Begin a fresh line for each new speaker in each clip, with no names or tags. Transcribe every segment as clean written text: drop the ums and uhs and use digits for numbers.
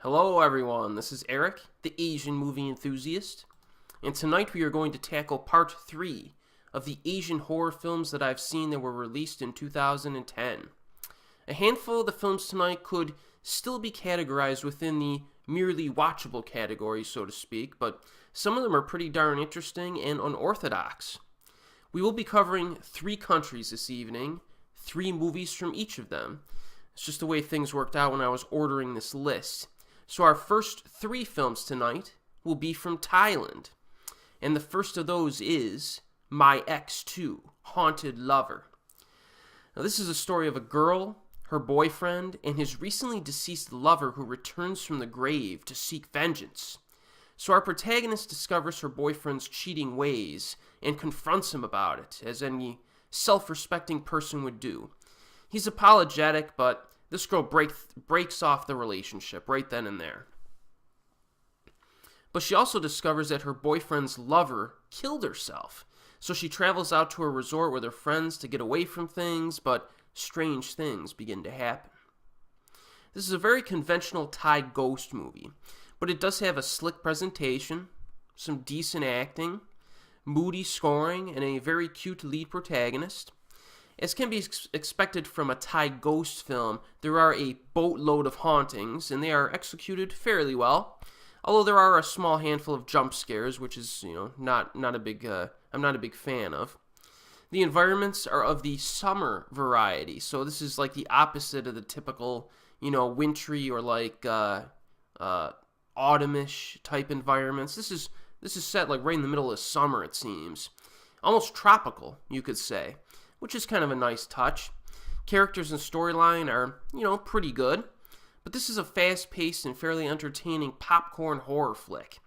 Hello everyone, this is Erik, the Asian movie enthusiast, and tonight we are going to tackle part 3 of the Asian horror films that I've seen that were released in 2010. A handful of the films tonight could still be categorized within the merely watchable category, so to speak, but some of them are pretty darn interesting and unorthodox. We will be covering 3 countries this evening, 3 movies from each of them. It's just the way things worked out when I was ordering this list. So our first 3 films tonight will be from Thailand. And the first of those is My Ex 2, Haunted Lover. Now this is a story of a girl, her boyfriend, and his recently deceased lover who returns from the grave to seek vengeance. So our protagonist discovers her boyfriend's cheating ways and confronts him about it, as any self-respecting person would do. He's apologetic, but this girl breaks off the relationship right then and there. But she also discovers that her boyfriend's lover killed herself. So she travels out to a resort with her friends to get away from things, but strange things begin to happen. This is a very conventional Thai ghost movie, but it does have a slick presentation, some decent acting, moody scoring, and a very cute lead protagonist. As can be expected from a Thai ghost film, there are a boatload of hauntings, and they are executed fairly well. Although there are a small handful of jump scares, which is, not a big, I'm not a big fan of. The environments are of the summer variety, so this is like the opposite of the typical, wintry or like autumnish type environments. This is set like right in the middle of summer, it seems, almost tropical, you could say, which is kind of a nice touch. Characters and storyline are, pretty good. But this is a fast-paced and fairly entertaining popcorn horror flick.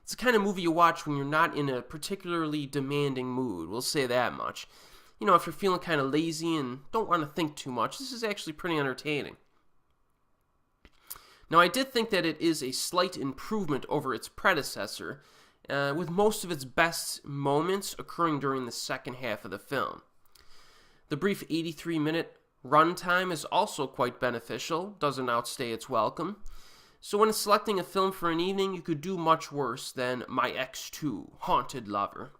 It's the kind of movie you watch when you're not in a particularly demanding mood, we'll say that much. If you're feeling kind of lazy and don't want to think too much, this is actually pretty entertaining. Now, I did think that it is a slight improvement over its predecessor, with most of its best moments occurring during the second half of the film. The brief 83-minute runtime is also quite beneficial, doesn't outstay its welcome. So when selecting a film for an evening, you could do much worse than My Ex 2, Haunted Lover.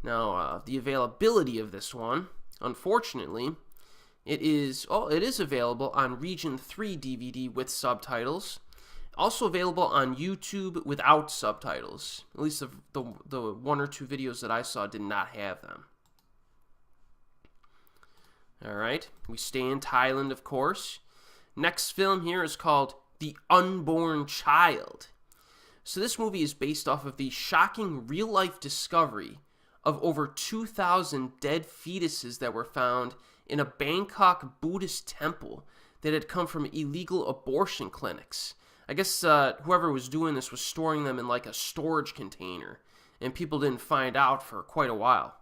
Now, the availability of this one, unfortunately, it is available on Region 3 DVD with subtitles. Also available on YouTube without subtitles. At least the 1 or 2 videos that I saw did not have them. Alright, we stay in Thailand, of course. Next film here is called The Unborn Child. So this movie is based off of the shocking real-life discovery of over 2,000 dead fetuses that were found in a Bangkok Buddhist temple that had come from illegal abortion clinics. I guess whoever was doing this was storing them in like a storage container, and people didn't find out for quite a while.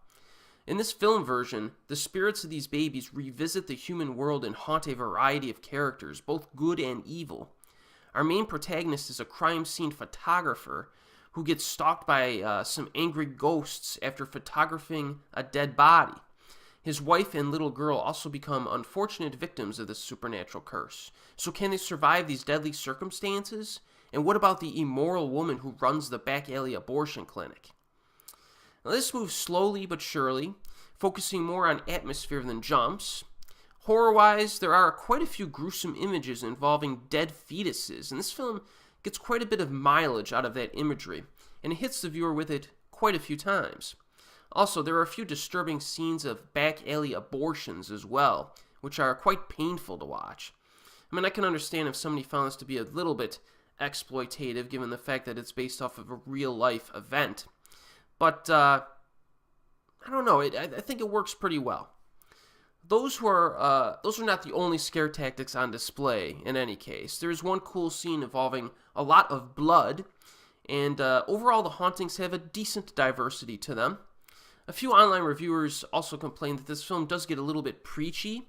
In this film version, the spirits of these babies revisit the human world and haunt a variety of characters, both good and evil. Our main protagonist is a crime scene photographer who gets stalked by some angry ghosts after photographing a dead body. His wife and little girl also become unfortunate victims of this supernatural curse. So can they survive these deadly circumstances? And what about the immoral woman who runs the back alley abortion clinic? Now, this moves slowly but surely, focusing more on atmosphere than jumps. Horror-wise, there are quite a few gruesome images involving dead fetuses, and this film gets quite a bit of mileage out of that imagery, and it hits the viewer with it quite a few times. Also, there are a few disturbing scenes of back alley abortions as well, which are quite painful to watch. I mean, I can understand if somebody found this to be a little bit exploitative, given the fact that it's based off of a real-life event. But, I don't know, I think it works pretty well. Those are not the only scare tactics on display, in any case. There's one cool scene involving a lot of blood, and overall the hauntings have a decent diversity to them. A few online reviewers also complained that this film does get a little bit preachy,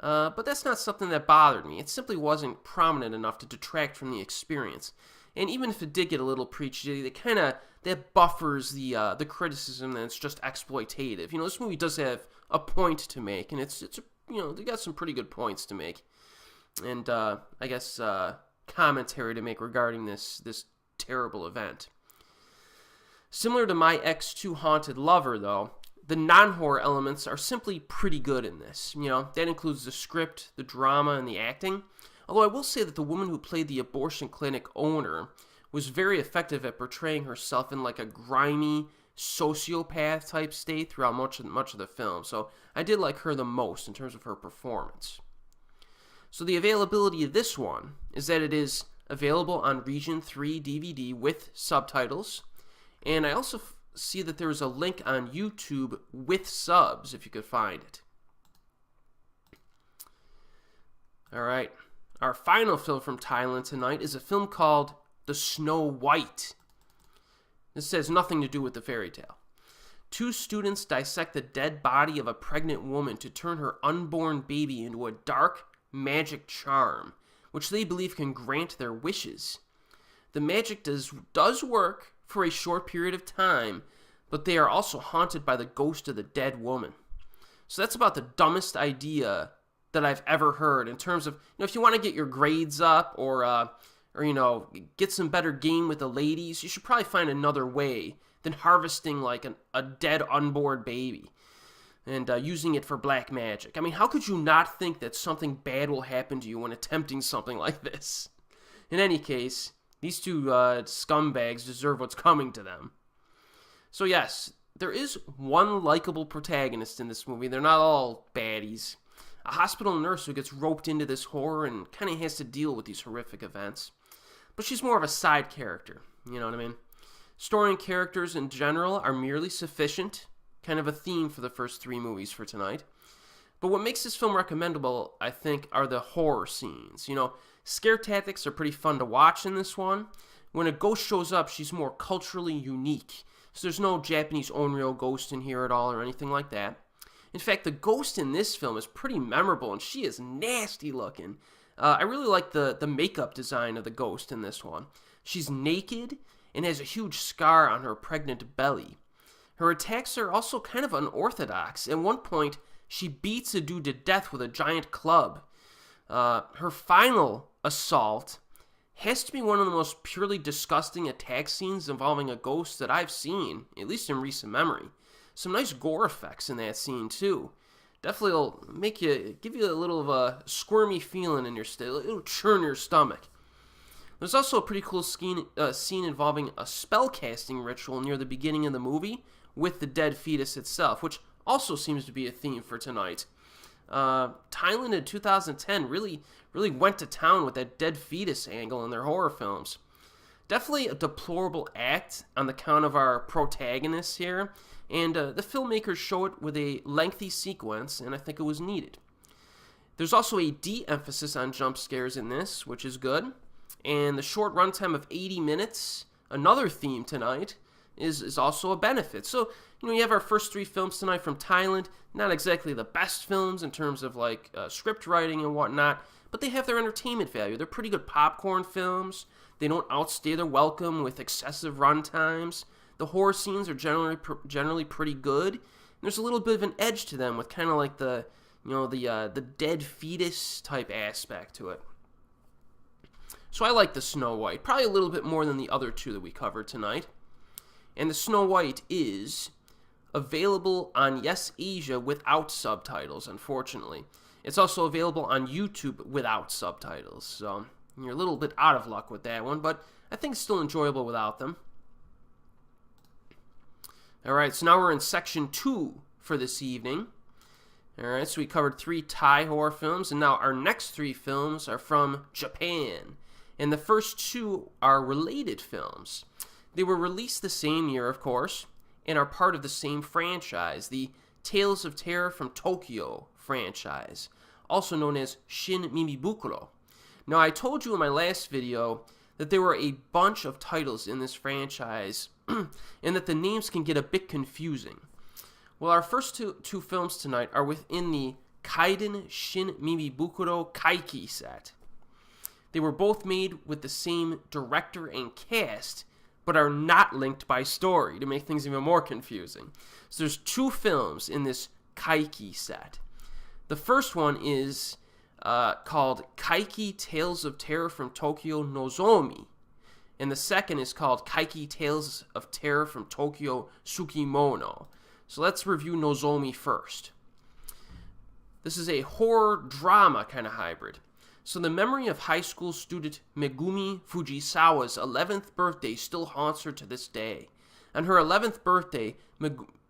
but that's not something that bothered me. It simply wasn't prominent enough to detract from the experience. And even if it did get a little preachy, that buffers the criticism that it's just exploitative. This movie does have a point to make, and it's they got some pretty good points to make. And I guess commentary to make regarding this terrible event. Similar to My Ex-2 Haunted Lover, though, the non-horror elements are simply pretty good in this. That includes the script, the drama, and the acting. Although I will say that the woman who played the abortion clinic owner was very effective at portraying herself in like a grimy, sociopath type state throughout much of the film. So I did like her the most in terms of her performance. So the availability of this one is that it is available on Region 3 DVD with subtitles. And I also see that there is a link on YouTube with subs if you could find it. Alright, our final film from Thailand tonight is a film called The Snow White. This has nothing to do with the fairy tale. 2 students dissect the dead body of a pregnant woman to turn her unborn baby into a dark magic charm, which they believe can grant their wishes. The magic does work for a short period of time, but they are also haunted by the ghost of the dead woman. So that's about the dumbest idea that I've ever heard in terms of, if you want to get your grades up or get some better game with the ladies, you should probably find another way than harvesting like a dead unborn baby and using it for black magic. I mean, how could you not think that something bad will happen to you when attempting something like this? In any case, these 2 scumbags deserve what's coming to them. So yes, there is one likable protagonist in this movie. They're not all baddies. A hospital nurse who gets roped into this horror and kind of has to deal with these horrific events. But she's more of a side character, you know what I mean? Story and characters in general are merely sufficient, kind of a theme for the first 3 movies for tonight. But what makes this film recommendable, I think, are the horror scenes. Scare tactics are pretty fun to watch in this one. When a ghost shows up, she's more culturally unique. So there's no Japanese Onryo ghost in here at all or anything like that. In fact, the ghost in this film is pretty memorable, and she is nasty looking. I really like the makeup design of the ghost in this one. She's naked and has a huge scar on her pregnant belly. Her attacks are also kind of unorthodox. At one point, she beats a dude to death with a giant club. Her final assault has to be one of the most purely disgusting attack scenes involving a ghost that I've seen, at least in recent memory. Some nice gore effects in that scene, too. Definitely will give you a little of a squirmy feeling in your stomach. It'll churn your stomach. There's also a pretty cool scene involving a spellcasting ritual near the beginning of the movie with the dead fetus itself, which also seems to be a theme for tonight. Thailand in 2010 really went to town with that dead fetus angle in their horror films. Definitely a deplorable act on the count of our protagonists here, and the filmmakers show it with a lengthy sequence, and I think it was needed. There's also a de-emphasis on jump scares in this, which is good, and the short runtime of 80 minutes, another theme tonight, is also a benefit. So, you have our first 3 films tonight from Thailand, not exactly the best films in terms of script writing and whatnot, but they have their entertainment value. They're pretty good popcorn films. They don't outstay their welcome with excessive runtimes. The horror scenes are generally pretty good. And there's a little bit of an edge to them with kind of like the dead fetus type aspect to it. So I like the Snow White, probably a little bit more than the other 2 that we covered tonight. And the Snow White is available on Yes Asia without subtitles, unfortunately. It's also available on YouTube without subtitles, so you're a little bit out of luck with that one, but I think it's still enjoyable without them. Alright, so now we're in section 2 for this evening. Alright, so we covered 3 Thai horror films, and now our next 3 films are from Japan. And the first 2 are related films. They were released the same year, of course, and are part of the same franchise, the Tales of Terror from Tokyo franchise, also known as Shin Mimibukuro. Now, I told you in my last video that there were a bunch of titles in this franchise, and that the names can get a bit confusing. Well, our first two films tonight are within the Kaiden Shin Mimibukuro Kaiki set. They were both made with the same director and cast, but are not linked by story to make things even more confusing. So there's 2 films in this Kaiki set. The first one is called Kaiki Tales of Terror from Tokyo Nozomi. And the second is called Kaiki Tales of Terror from Tokyo Tsukimono. So let's review Nozomi first. This is a horror-drama kind of hybrid. So the memory of high school student Megumi Fujisawa's 11th birthday still haunts her to this day. On her 11th birthday,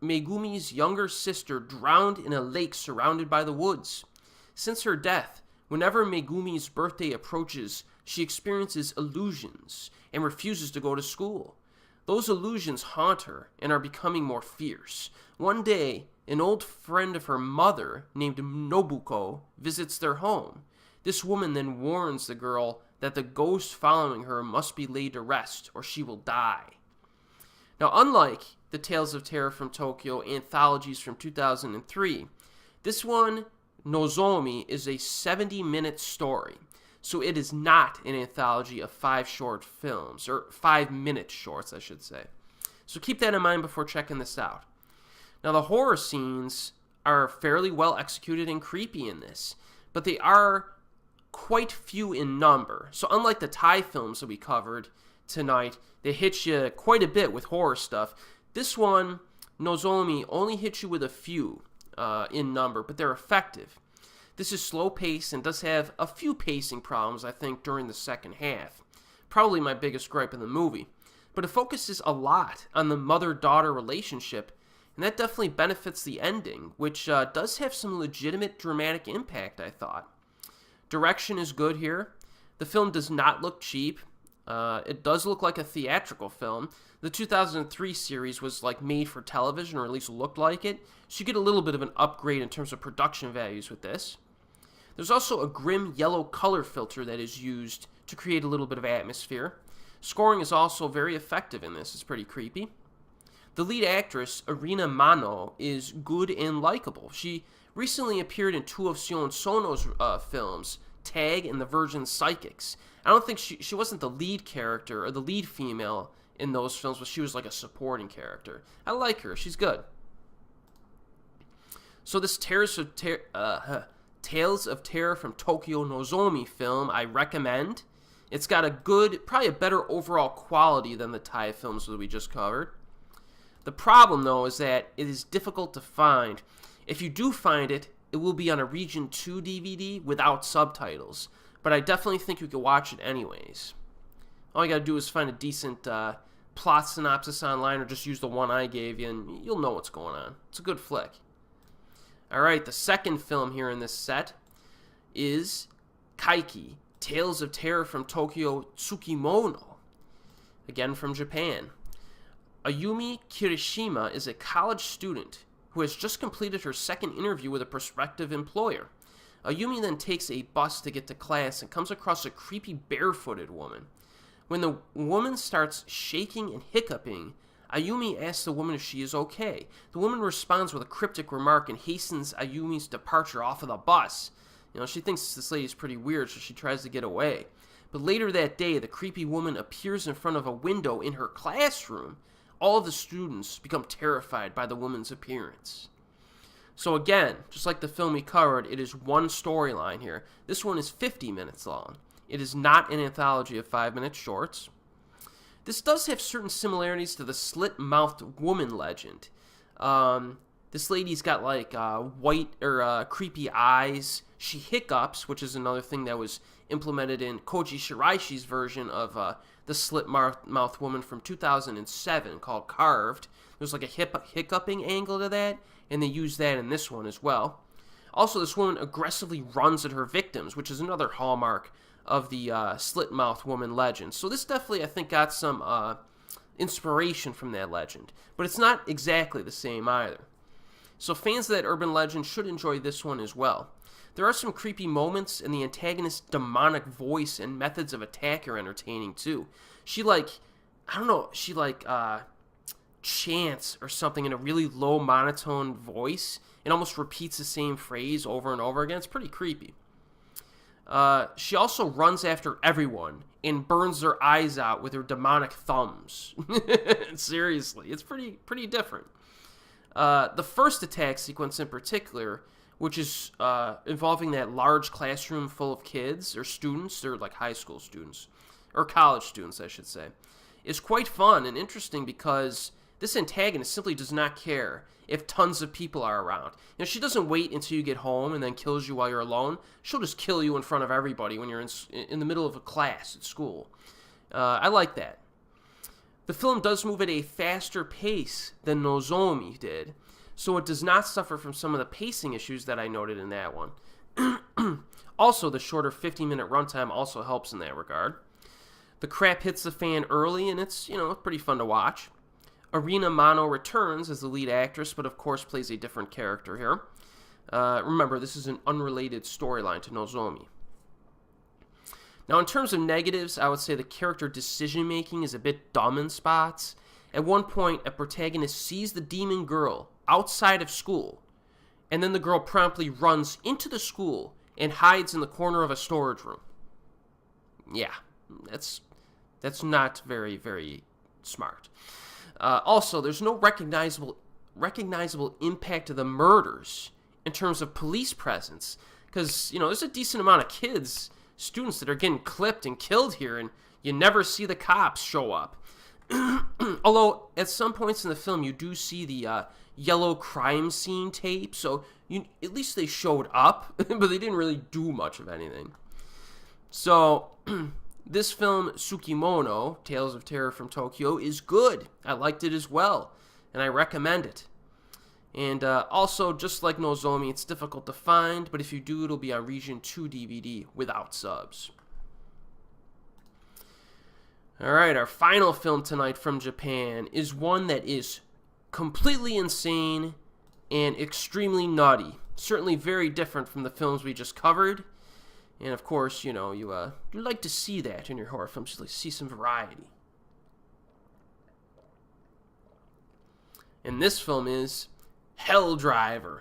Megumi's younger sister drowned in a lake surrounded by the woods. Since her death, whenever Megumi's birthday approaches, she experiences illusions and refuses to go to school. Those illusions haunt her and are becoming more fierce. One day, an old friend of her mother, named Nobuko, visits their home. This woman then warns the girl that the ghost following her must be laid to rest or she will die. Now, unlike the Tales of Terror from Tokyo anthologies from 2003, this one, Nozomi, is a 70-minute story. So it is not an anthology of 5 short films, or 5-minute shorts, I should say. So keep that in mind before checking this out. Now, the horror scenes are fairly well executed and creepy in this, but they are quite few in number. So unlike the Thai films that we covered tonight, they hit you quite a bit with horror stuff. This one, Nozomi, only hits you with a few in number, but they're effective. This is slow-paced and does have a few pacing problems, I think, during the second half. Probably my biggest gripe in the movie. But it focuses a lot on the mother-daughter relationship, and that definitely benefits the ending, which does have some legitimate dramatic impact, I thought. Direction is good here. The film does not look cheap. It does look like a theatrical film. The 2003 series was like made for television, or at least looked like it, so you get a little bit of an upgrade in terms of production values with this. There's also a grim yellow color filter that is used to create a little bit of atmosphere. Scoring is also very effective in this. It's pretty creepy. The lead actress, Irina Mano, is good and likable. She recently appeared in 2 of Sion Sono's films, Tag and The Virgin Psychics. I don't think she wasn't the lead character or the lead female in those films, but she was like a supporting character. I like her. She's good. So this Tales of Terror from Tokyo Nozomi film, I recommend. It's got a good, probably a better overall quality than the Thai films that we just covered. The problem, though, is that it is difficult to find. If you do find it, it will be on a Region 2 DVD without subtitles. But I definitely think you could watch it anyways. All you gotta do is find a decent plot synopsis online or just use the one I gave you and you'll know what's going on. It's a good flick. Alright, the second film here in this set is Kaiki, Tales of Terror from Tokyo Tsukimono. Again from Japan. Ayumi Kirishima is a college student who has just completed her second interview with a prospective employer. Ayumi then takes a bus to get to class and comes across a creepy barefooted woman. When the woman starts shaking and hiccuping, Ayumi asks the woman if she is okay. The woman responds with a cryptic remark and hastens Ayumi's departure off of the bus. You know, she thinks this lady's pretty weird, so she tries to get away. But later that day, the creepy woman appears in front of a window in her classroom. All of the students become terrified by the woman's appearance. So again, just like the film we covered, it is one storyline here. This one is 50 minutes long. It is not an anthology of 5-minute shorts. This does have certain similarities to the slit-mouthed woman legend. This lady's got like white or creepy eyes. She hiccups, which is another thing that was implemented in Koji Shiraishi's version of the slit-mouthed woman from 2007 called Carved. There's like a hiccuping angle to that, and they use that in this one as well. Also, this woman aggressively runs at her victims, which is another hallmark of the slit-mouthed woman legend. So this definitely, I think, got some inspiration from that legend. But it's not exactly the same either. So fans of that urban legend should enjoy this one as well. There are some creepy moments, and the antagonist's demonic voice and methods of attack are entertaining too. She chants or something in a really low monotone voice and almost repeats the same phrase over and over again. It's pretty creepy. She also runs after everyone and burns their eyes out with her demonic thumbs. Seriously, it's pretty different. The first attack sequence in particular, which is involving that large classroom full of kids or students, or like high school students, or college students, I should say, is quite fun and interesting because this antagonist simply does not care if tons of people are around. You know, she doesn't wait until you get home and then kills you while you're alone. She'll just kill you in front of everybody when you're in the middle of a class at school. I like that. The film does move at a faster pace than Nozomi did, so it does not suffer from some of the pacing issues that I noted in that one. Also, the shorter 50-minute runtime also helps in that regard. The crap hits the fan early, and it's pretty fun to watch. Arina Mano returns as the lead actress, but of course plays a different character here. Remember, this is an unrelated storyline to Nozomi. Now, in terms of negatives, I would say the character decision-making is a bit dumb in spots. At one point, a protagonist sees the demon girl outside of school, and then the girl promptly runs into the school and hides in the corner of a storage room. Yeah, that's not very, very smart. Also, there's no recognizable impact of the murders in terms of police presence, because there's a decent amount of students that are getting clipped and killed here, and you never see the cops show up. Although at some points in the film you do see the yellow crime scene tape, so at least they showed up, but they didn't really do much of anything. So this film, Tsukimono, Tales of Terror from Tokyo, is good. I liked it as well, and I recommend it. And also, just like Nozomi, it's difficult to find, but if you do, it'll be on Region 2 DVD without subs. Alright, our final film tonight from Japan is one that is completely insane and extremely nutty. Certainly very different from the films we just covered. And of course, you like to see that in your horror films. You like to see some variety. And this film is Helldriver,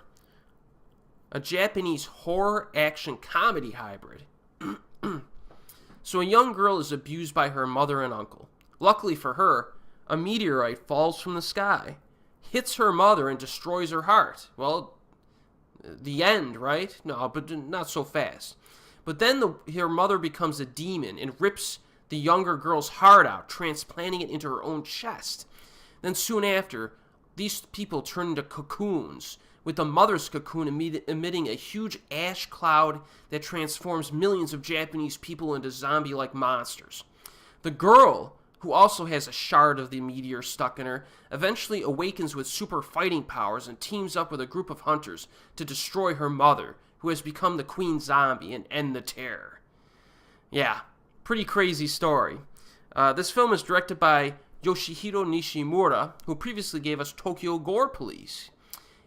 a Japanese horror action comedy hybrid. So a young girl is abused by her mother and uncle. Luckily for her, a meteorite falls from the sky, hits her mother, and destroys her heart. Well, the end, right? No, but not so fast. But then her mother becomes a demon and rips the younger girl's heart out, transplanting it into her own chest. Then soon after, these people turn into cocoons, with the mother's cocoon emitting a huge ash cloud that transforms millions of Japanese people into zombie-like monsters. The girl, who also has a shard of the meteor stuck in her, eventually awakens with super fighting powers and teams up with a group of hunters to destroy her mother, who has become the queen zombie, and end the terror. Yeah, pretty crazy story. This film is directed by Yoshihiro Nishimura, who previously gave us Tokyo Gore Police.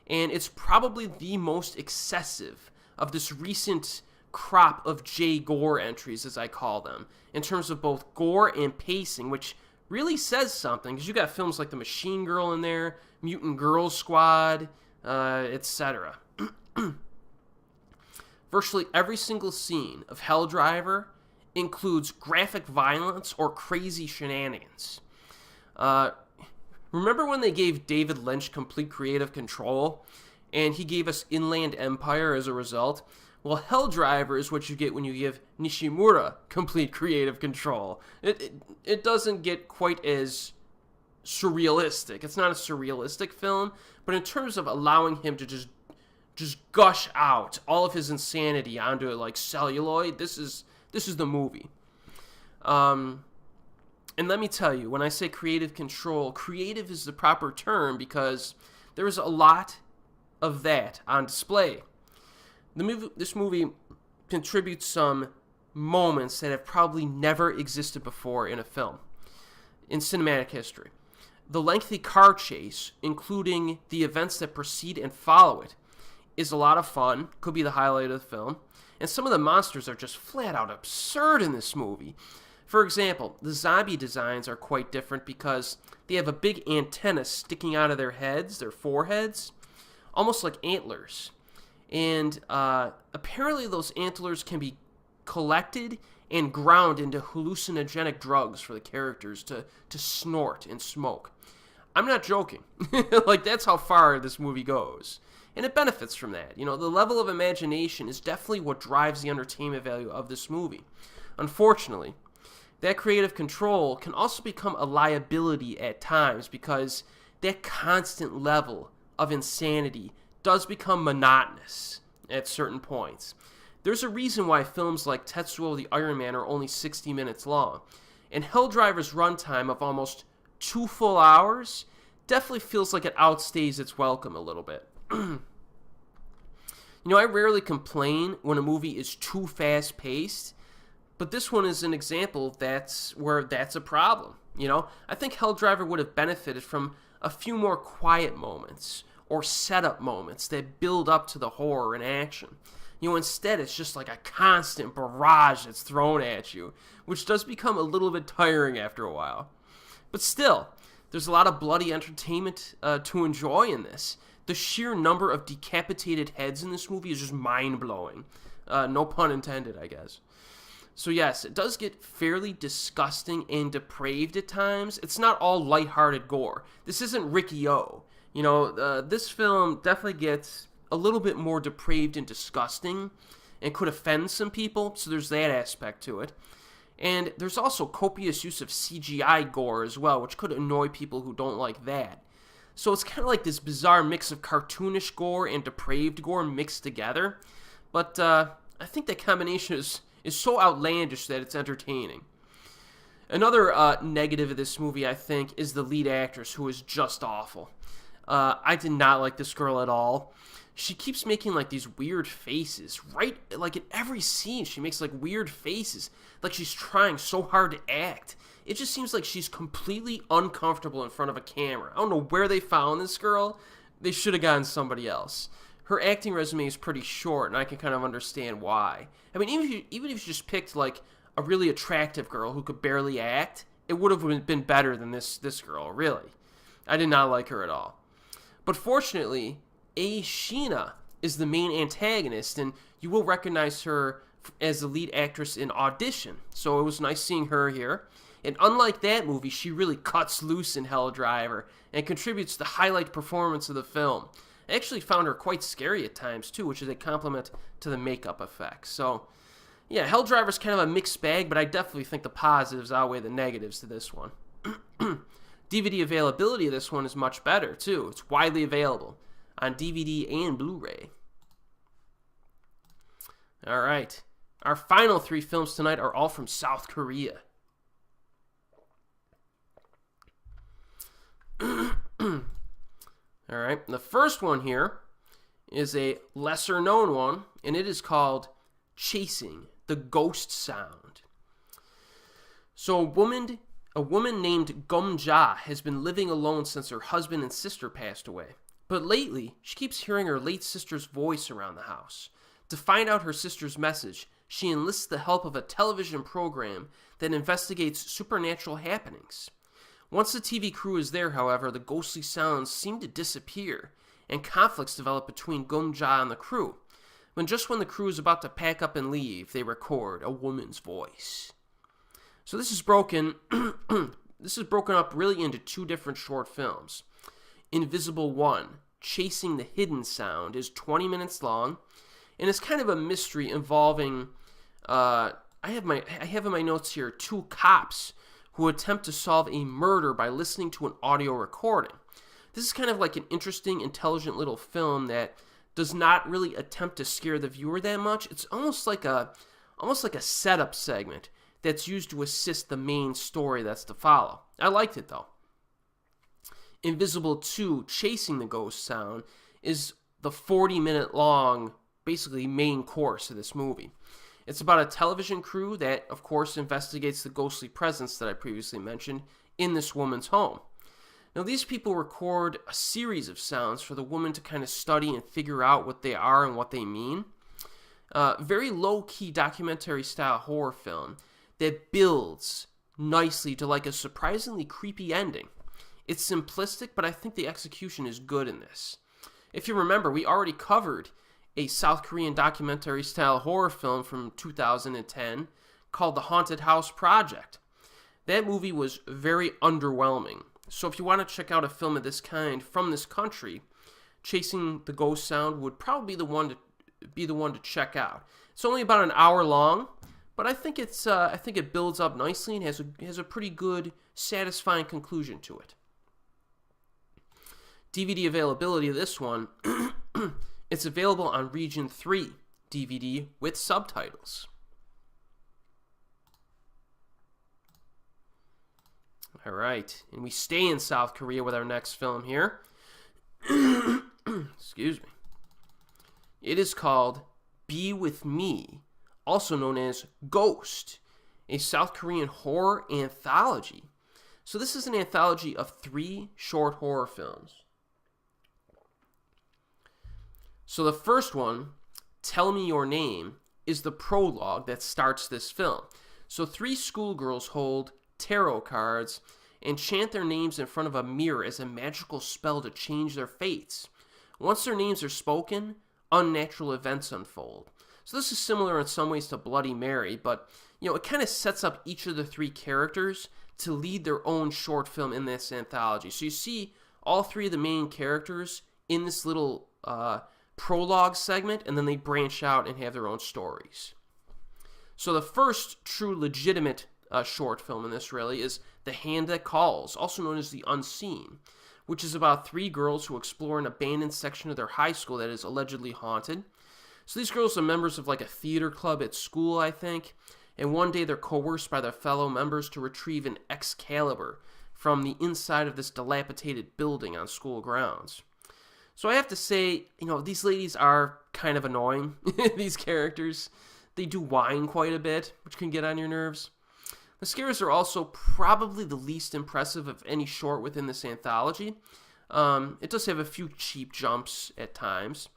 And it's probably the most excessive of this recent crop of J-Gore entries, as I call them, in terms of both gore and pacing, which really says something, because you got films like The Machine Girl in there, Mutant Girl Squad, etc. Virtually every single scene of Helldriver includes graphic violence or crazy shenanigans. Remember when they gave David Lynch complete creative control, and he gave us Inland Empire as a result? Well, Helldriver is what you get when you give Nishimura complete creative control. It doesn't get quite as surrealistic. It's not a surrealistic film, but in terms of allowing him to just gush out all of his insanity onto like celluloid, this is the movie. And let me tell you, when I say creative control, creative is the proper term because there is a lot of that on display. This movie contributes some moments that have probably never existed before in a film, in cinematic history. The lengthy car chase, including the events that precede and follow it, is a lot of fun, could be the highlight of the film, and some of the monsters are just flat out absurd in this movie. For example, the zombie designs are quite different because they have a big antenna sticking out of their heads, their foreheads, almost like antlers. And apparently those antlers can be collected and ground into hallucinogenic drugs for the characters to snort and smoke. I'm not joking. Like, that's how far this movie goes. And it benefits from that. The level of imagination is definitely what drives the entertainment value of this movie. Unfortunately, that creative control can also become a liability at times because that constant level of insanity does become monotonous at certain points. There's a reason why films like Tetsuo the Iron Man are only 60 minutes long, and Helldriver's runtime of almost 2 full hours definitely feels like it outstays its welcome a little bit. I rarely complain when a movie is too fast-paced, but this one is an example that's a problem. I think Helldriver would have benefited from a few more quiet moments or setup moments that build up to the horror and action. Instead it's just like a constant barrage that's thrown at you, which does become a little bit tiring after a while. But still, there's a lot of bloody entertainment to enjoy in this. The sheer number of decapitated heads in this movie is just mind-blowing. No pun intended, I guess. So yes, it does get fairly disgusting and depraved at times. It's not all lighthearted gore. This isn't Ricky-O. This film definitely gets a little bit more depraved and disgusting and could offend some people, so there's that aspect to it. And there's also copious use of CGI gore as well, which could annoy people who don't like that. So it's kind of like this bizarre mix of cartoonish gore and depraved gore mixed together. But I think that combination is so outlandish that it's entertaining. Another negative of this movie, I think, is the lead actress, who is just awful. I did not like this girl at all. She keeps making like these weird faces, right? Like in every scene, she makes like weird faces, like she's trying so hard to act. It just seems like she's completely uncomfortable in front of a camera. I don't know where they found this girl. They should have gotten somebody else. Her acting resume is pretty short, and I can kind of understand why. I mean, even if you just picked like a really attractive girl who could barely act, it would have been better than this girl, really. I did not like her at all. But fortunately, Shina is the main antagonist, and you will recognize her as the lead actress in Audition. So it was nice seeing her here. And unlike that movie, she really cuts loose in Helldriver and contributes to the highlight performance of the film. I actually found her quite scary at times, too, which is a compliment to the makeup effects. So, yeah, Helldriver's kind of a mixed bag, but I definitely think the positives outweigh the negatives to this one. DVD availability of this one is much better, too. It's widely available on DVD and Blu-ray. All right. Our final 3 films tonight are all from South Korea. All right. The first one here is a lesser-known one, and it is called Chasing the Ghost Sound. So a woman named Gum-ja has been living alone since her husband and sister passed away. But lately, she keeps hearing her late sister's voice around the house. To find out her sister's message, she enlists the help of a television program that investigates supernatural happenings. Once the TV crew is there, however, the ghostly sounds seem to disappear, and conflicts develop between Gum-ja and the crew. When the crew is about to pack up and leave, they record a woman's voice. So this is broken up really into 2 different short films. Invisible 1, Chasing the Hidden Sound, is 20 minutes long, and it's kind of a mystery involving, I have in my notes here, 2 cops who attempt to solve a murder by listening to an audio recording. This is kind of like an interesting, intelligent little film that does not really attempt to scare the viewer that much. It's almost like a setup segment that's used to assist the main story that's to follow. I liked it, though. Invisible 2, Chasing the Ghost Sound, is the 40-minute long, basically main course of this movie. It's about a television crew that, of course, investigates the ghostly presence that I previously mentioned in this woman's home. Now, these people record a series of sounds for the woman to kind of study and figure out what they are and what they mean. Very low-key documentary-style horror film that builds nicely to like a surprisingly creepy ending. It's simplistic, but I think the execution is good in this. If you remember, we already covered a South Korean documentary-style horror film from 2010 called The Haunted House Project. That movie was very underwhelming. So if you want to check out a film of this kind from this country, Chasing the Ghost Sound would probably be the one to check out. It's only about an hour long, but I think it builds up nicely and has a pretty good, satisfying conclusion to it. DVD availability of this one, it's available on Region 3 DVD with subtitles. All right, and we stay in South Korea with our next film here. Excuse me. It is called Be With Me, also known as Ghost, a South Korean horror anthology. So this is an anthology of 3 short horror films. So the first one, Tell Me Your Name, is the prologue that starts this film. So 3 schoolgirls hold tarot cards and chant their names in front of a mirror as a magical spell to change their fates. Once their names are spoken, unnatural events unfold. So this is similar in some ways to Bloody Mary, but it kind of sets up each of the 3 characters to lead their own short film in this anthology. So you see all 3 of the main characters in this little prologue segment, and then they branch out and have their own stories. So the first true legitimate short film in this really is The Hand That Calls, also known as The Unseen, which is about 3 girls who explore an abandoned section of their high school that is allegedly haunted. So these girls are members of like a theater club at school, I think, and one day they're coerced by their fellow members to retrieve an Excalibur from the inside of this dilapidated building on school grounds. So I have to say, these ladies are kind of annoying, these characters. They do whine quite a bit, which can get on your nerves. The scares are also probably the least impressive of any short within this anthology. It does have a few cheap jumps at times,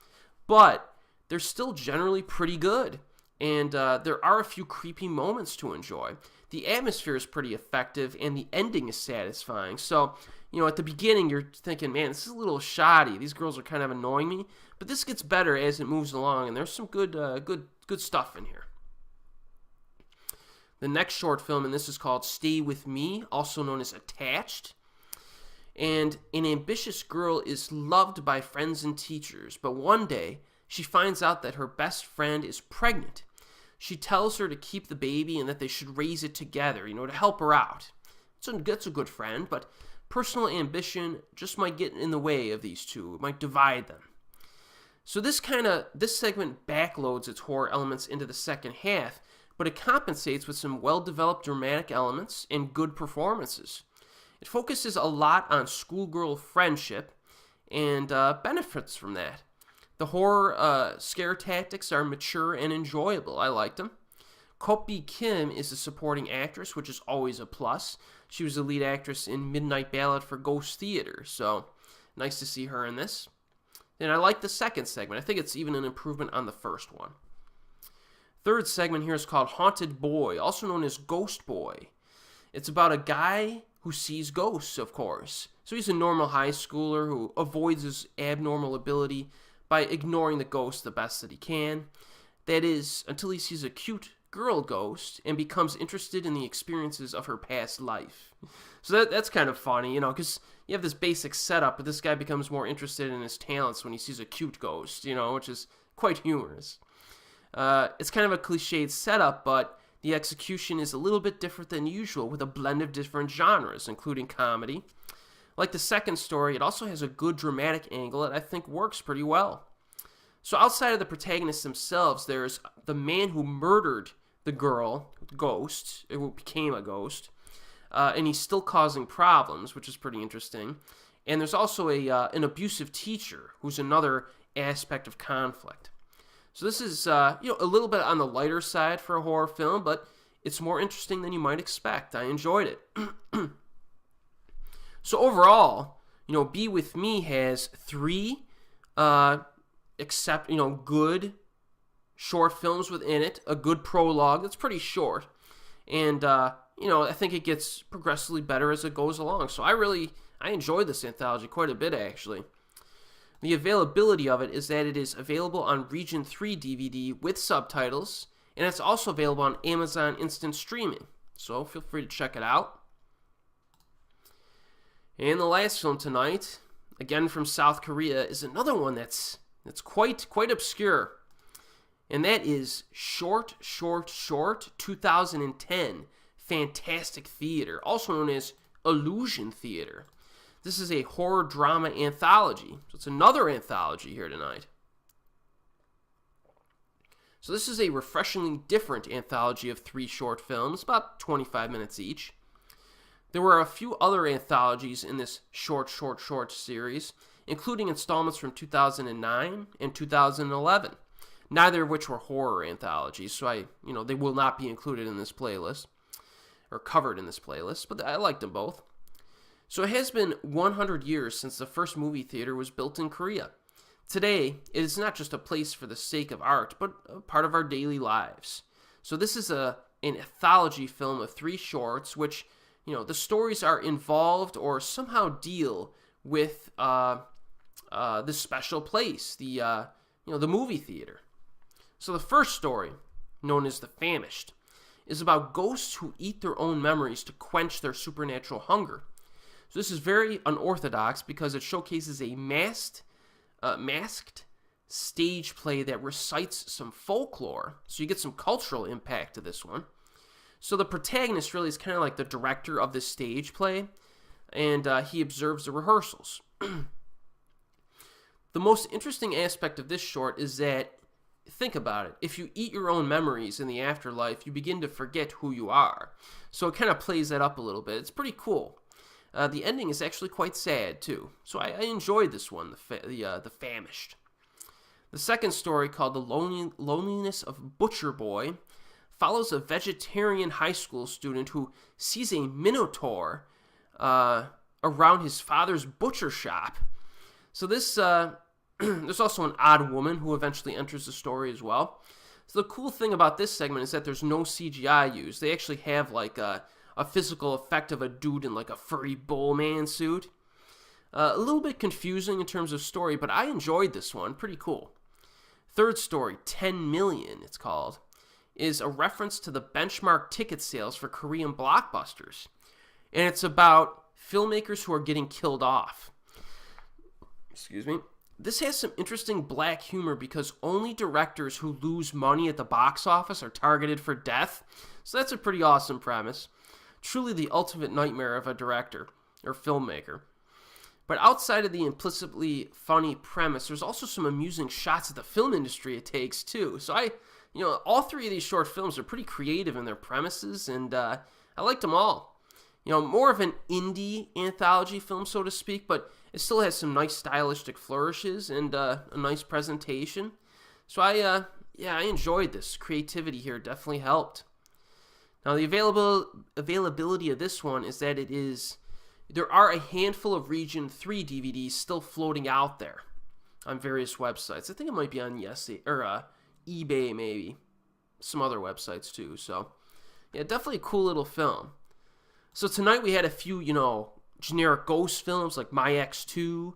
but they're still generally pretty good. And there are a few creepy moments to enjoy. The atmosphere is pretty effective, and the ending is satisfying. So, at the beginning, you're thinking, man, this is a little shoddy. These girls are kind of annoying me. But this gets better as it moves along, and there's some good stuff in here. The next short film, and this is called Stay With Me, also known as Attached. And an ambitious girl is loved by friends and teachers, but one day, she finds out that her best friend is pregnant. She tells her to keep the baby and that they should raise it together, to help her out. That's a good friend, but personal ambition just might get in the way of these two. It might divide them. So this segment backloads its horror elements into the second half, but it compensates with some well-developed dramatic elements and good performances. It focuses a lot on schoolgirl friendship and benefits from that. The horror scare tactics are mature and enjoyable. I liked them. Kkob-bi Kim is a supporting actress, which is always a plus. She was the lead actress in Midnight Ballad for Ghost Theater, so nice to see her in this. And I like the second segment. I think it's even an improvement on the first one. Third segment here is called Haunted Boy, also known as Ghost Boy. It's about a guy who sees ghosts, of course. So he's a normal high schooler who avoids his abnormal ability by ignoring the ghost the best that he can. That is, until he sees a cute girl ghost and becomes interested in the experiences of her past life. So that's kind of funny, because you have this basic setup, but this guy becomes more interested in his talents when he sees a cute ghost, which is quite humorous. It's kind of a cliched setup, but the execution is a little bit different than usual with a blend of different genres, including comedy. Like the second story, it also has a good dramatic angle that I think works pretty well. So outside of the protagonists themselves, there's the man who murdered the girl, ghost, who became a ghost, and he's still causing problems, which is pretty interesting. And there's also an abusive teacher, who's another aspect of conflict. So this is a little bit on the lighter side for a horror film, but it's more interesting than you might expect. I enjoyed it. So overall, Be With Me has 3 good short films within it, a good prologue that's pretty short, and I think it gets progressively better as it goes along. So I enjoyed this anthology quite a bit, actually. The availability of it is that it is available on Region 3 DVD with subtitles, and it's also available on Amazon Instant Streaming, so feel free to check it out. And the last film tonight, again from South Korea, is another one that's quite obscure. And that is Short 2010 Fantastic Theater, also known as Illusion Theater. This is a horror drama anthology. So it's another anthology here tonight. So this is a refreshingly different anthology of 3 short films, about 25 minutes each. There were a few other anthologies in this short series, including installments from 2009 and 2011, neither of which were horror anthologies, so they will not be included in this playlist, or covered in this playlist, but I liked them both. So it has been 100 years since the first movie theater was built in Korea. Today, it is not just a place for the sake of art, but a part of our daily lives. So this is an anthology film of 3 shorts, which, the stories are involved or somehow deal with this special place, the movie theater. So the first story, known as The Famished, is about ghosts who eat their own memories to quench their supernatural hunger. So this is very unorthodox because it showcases a masked stage play that recites some folklore. So you get some cultural impact to this one. So the protagonist really is kind of like the director of this stage play, and he observes the rehearsals. The most interesting aspect of this short is that, think about it, if you eat your own memories in the afterlife, you begin to forget who you are. So it kind of plays that up a little bit. It's pretty cool. The ending is actually quite sad, too. So I enjoyed this one, The Famished. The second story, called The Loneliness of Butcher Boy, follows a vegetarian high school student who sees a minotaur around his father's butcher shop. So this, there's also an odd woman who eventually enters the story as well. So the cool thing about this segment is that there's no CGI used. They actually have like a physical effect of a dude in like a furry bull man suit. A little bit confusing in terms of story, but I enjoyed this one. Pretty cool. Third story, 10 Million, it's called, is a reference to the benchmark ticket sales for Korean blockbusters. And it's about filmmakers who are getting killed off. Excuse me. This has some interesting black humor because only directors who lose money at the box office are targeted for death. So that's a pretty awesome premise. Truly the ultimate nightmare of a director or filmmaker. But outside of the implicitly funny premise, there's also some amusing shots of the film industry it takes too. So all 3 of these short films are pretty creative in their premises, and I liked them all. More of an indie anthology film, so to speak, but it still has some nice stylistic flourishes and a nice presentation. So I enjoyed this. Creativity here definitely helped. Now, the availability of this one is that there are a handful of Region 3 DVDs still floating out there on various websites. I think it might be on eBay, maybe. Some other websites, too. So, yeah, definitely a cool little film. So tonight we had a few, generic ghost films like My X2,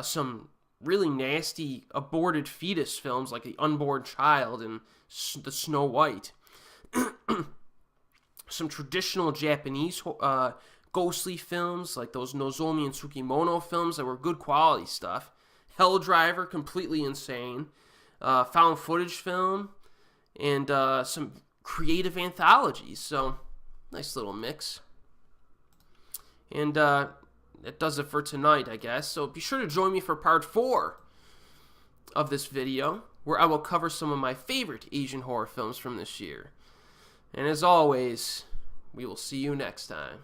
some really nasty aborted fetus films like The Unborn Child and The Snow White. Some traditional Japanese ghostly films like those Nozomi and Tsukimono films that were good quality stuff. Helldriver, completely insane. Found footage film. And some creative anthologies. So, nice little mix. And that does it for tonight, I guess. So be sure to join me for part 4 of this video, where I will cover some of my favorite Asian horror films from this year. And as always, we will see you next time.